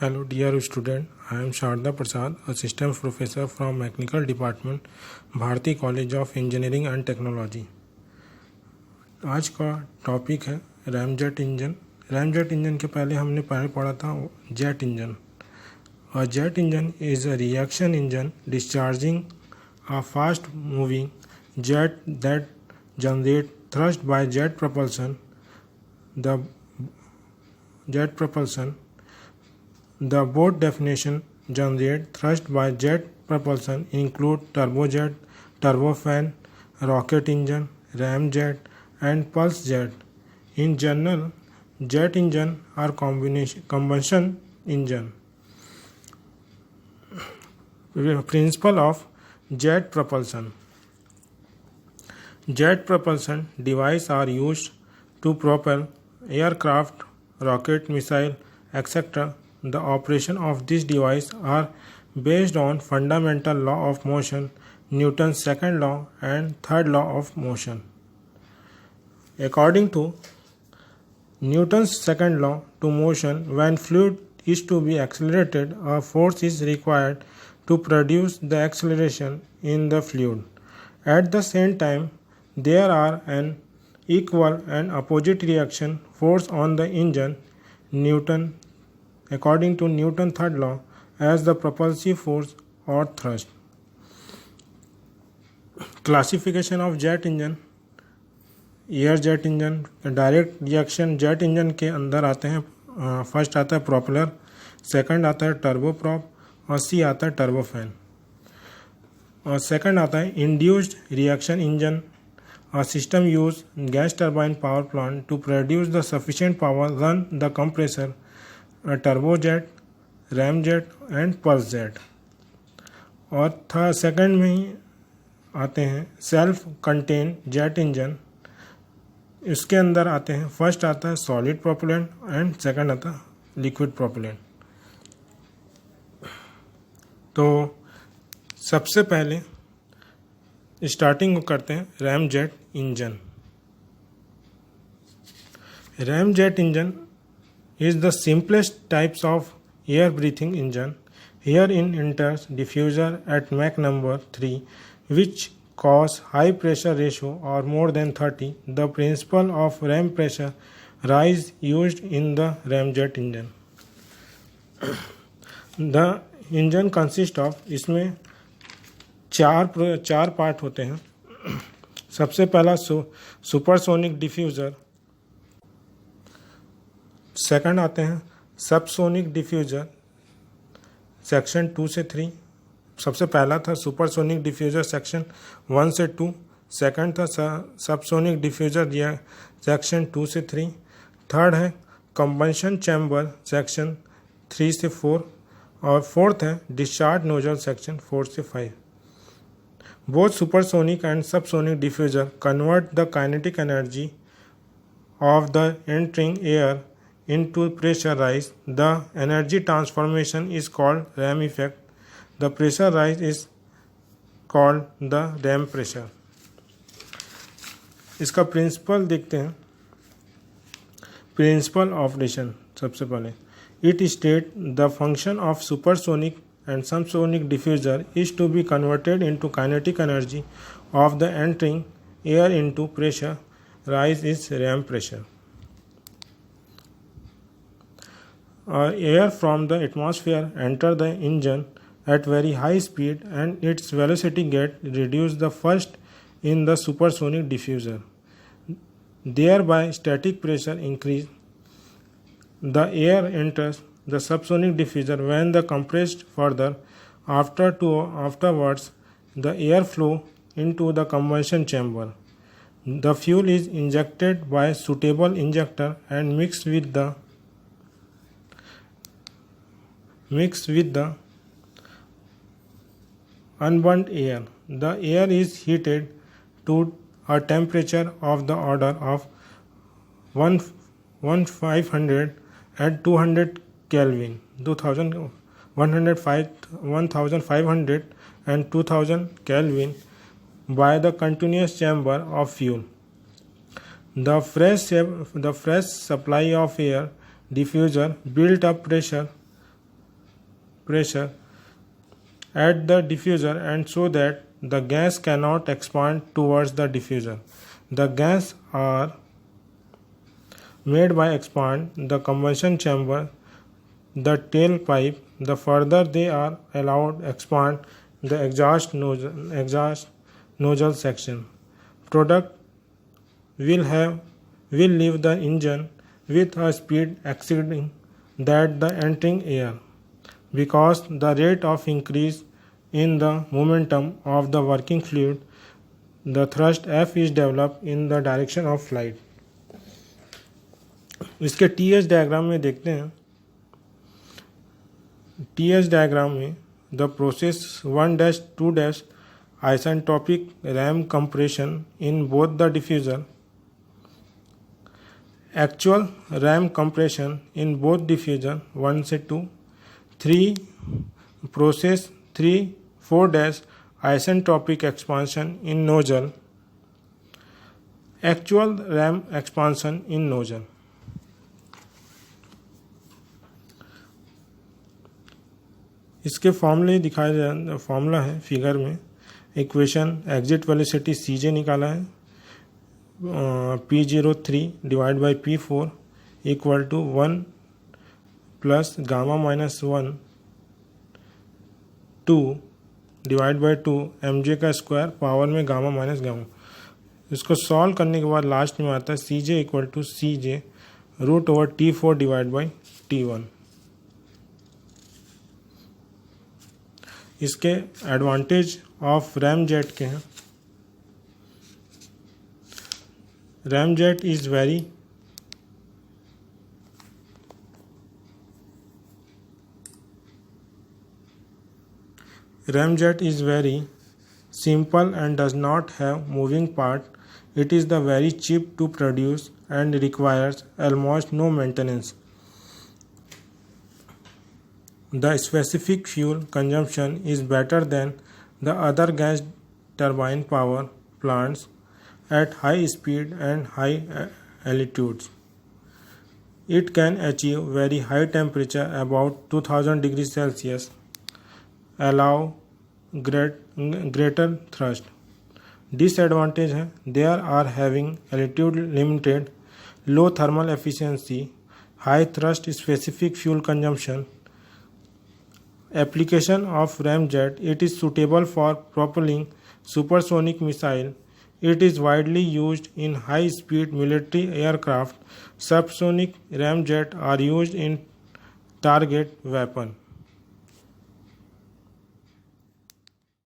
Hello dear student, I am Sharda Prasad, a Systems Professor from Mechanical Department, Bharati college of engineering and technology. आज का topic है ramjet engine. Ramjet engine के पहले हमने पढ़ा था jet engine. A jet engine is a reaction engine discharging a fast moving jet that generates thrust by jet propulsion. The both definition generate thrust by jet propulsion include turbojet, turbofan, rocket engine, ramjet, and pulse jet. In general, jet engine are combustion engine. Principle of jet propulsion. Jet propulsion devices are used to propel aircraft, rocket, missile, etc. The operation of this device are based on fundamental law of motion, Newton's second law and third law of motion. According to Newton's second law to motion, when fluid is to be accelerated, a force is required to produce the acceleration in the fluid. At the same time, there are an equal and opposite reaction force on the engine, according to Newton's third law, as the propulsive force or thrust. Classification of jet engine. Air jet engine direct reaction jet engine के अंदर आते हैं। First आता है propeller, second आता है turbo prop और सी आता है टर्बोफैन। और सेकंड आता है induced reaction engine, a system use gas turbine power plant to produce the sufficient power run the compressor, a turbojet, ramjet and pulse jet. और सेकंड में ही आते हैं सेल्फ कंटेन जेट इंजन। इसके अंदर आते हैं फर्स्ट आता है सॉलिड प्रोपेलेंट एंड सेकंड आता है लिक्विड प्रोपेलेंट। तो सबसे पहले स्टार्टिंग करते हैं ramjet engine. Ramjet engine is the simplest types of air breathing engine. Herein enters diffuser at Mach number 3 which cause high pressure ratio or more than 30. The principle of ram pressure rise used in the ramjet engine. The engine consists of, इसमें चार part होते हैं। सबसे पहला supersonic diffuser, second आते हैं subsonic diffuser section 2 से 3। सबसे पहला था सुपरसोनिक डिफ्यूज़र सेक्शन 1 से 2, सेकंड था सबसोनिक डिफ्यूज़र सेक्शन 2 से 3, थर्ड है कंबंशन चैम्बर सेक्शन 3 से 4 और फोर्थ है डिस्चार्ज नोजल सेक्शन 4 से 5। Both supersonic and subsonic diffuser convert the kinetic energy of the entering air into pressure rise. The energy transformation is called ram effect. The pressure rise is called the ram pressure. इसका principal देखते हैं। Principal operation सबसे पहले it state the function of supersonic and subsonic diffuser is to be converted into kinetic energy of the entering air into pressure rise is ram pressure. Air from the atmosphere enter the engine at very high speed and its velocity get reduced the first in the supersonic diffuser. Thereby static pressure increase. The air enters the subsonic diffuser when the compressed further. Afterwards, the air flow into the combustion chamber. The fuel is injected by suitable injector and mixed with the unburnt air. The air is heated to a temperature of the order of 1500 and 200 Kelvin, 1500 and 2000 Kelvin by the continuous chamber of fuel. The fresh supply of air diffuser built up pressure pressure at the diffuser and so that the gas cannot expand towards the diffuser. The gas are made by expand the combustion chamber, the tailpipe. The further they are allowed expand the exhaust nozzle section. Product will leave the engine with a speed exceeding that the entering air. Because the rate of increase in the momentum of the working fluid, the thrust F is developed in the direction of flight. इसके TH diagram में देखते हैं. TH diagram में the process 1-2- isentropic ram compression in both the diffuser. Actual ram compression in both diffuser 1-2. 3 process 3-4- isentropic expansion in nozzle. Actual ram expansion in nozzle. इसके फॉर्मूले दिखाए जाए. Formula है फिगर में. इक्वेशन एग्जिट वेलोसिटी CJ निकाला है. P03 divide by P4 equal to 1 plus gamma minus 1 2 divide by 2 mj का square power में गामा माइनस गामा. इसको सॉल्व करने के बाद लास्ट में आता है CJ equal to CJ root over T4 divide by T1. इसके एडवांटेज ऑफ रैम जेट के हैं. Ramjet is very simple and does not have moving part. It is the very cheap to produce and requires almost no maintenance. The specific fuel consumption is better than the other gas turbine power plants at high speed and high altitudes. It can achieve very high temperature about 2000 degrees Celsius, allow greater thrust. Disadvantage है there are having altitude limited, low thermal efficiency, high thrust specific fuel consumption. Application of ramjet: it is suitable for propelling supersonic missile. It is widely used in high-speed military aircraft. Subsonic ramjet are used in target weapon.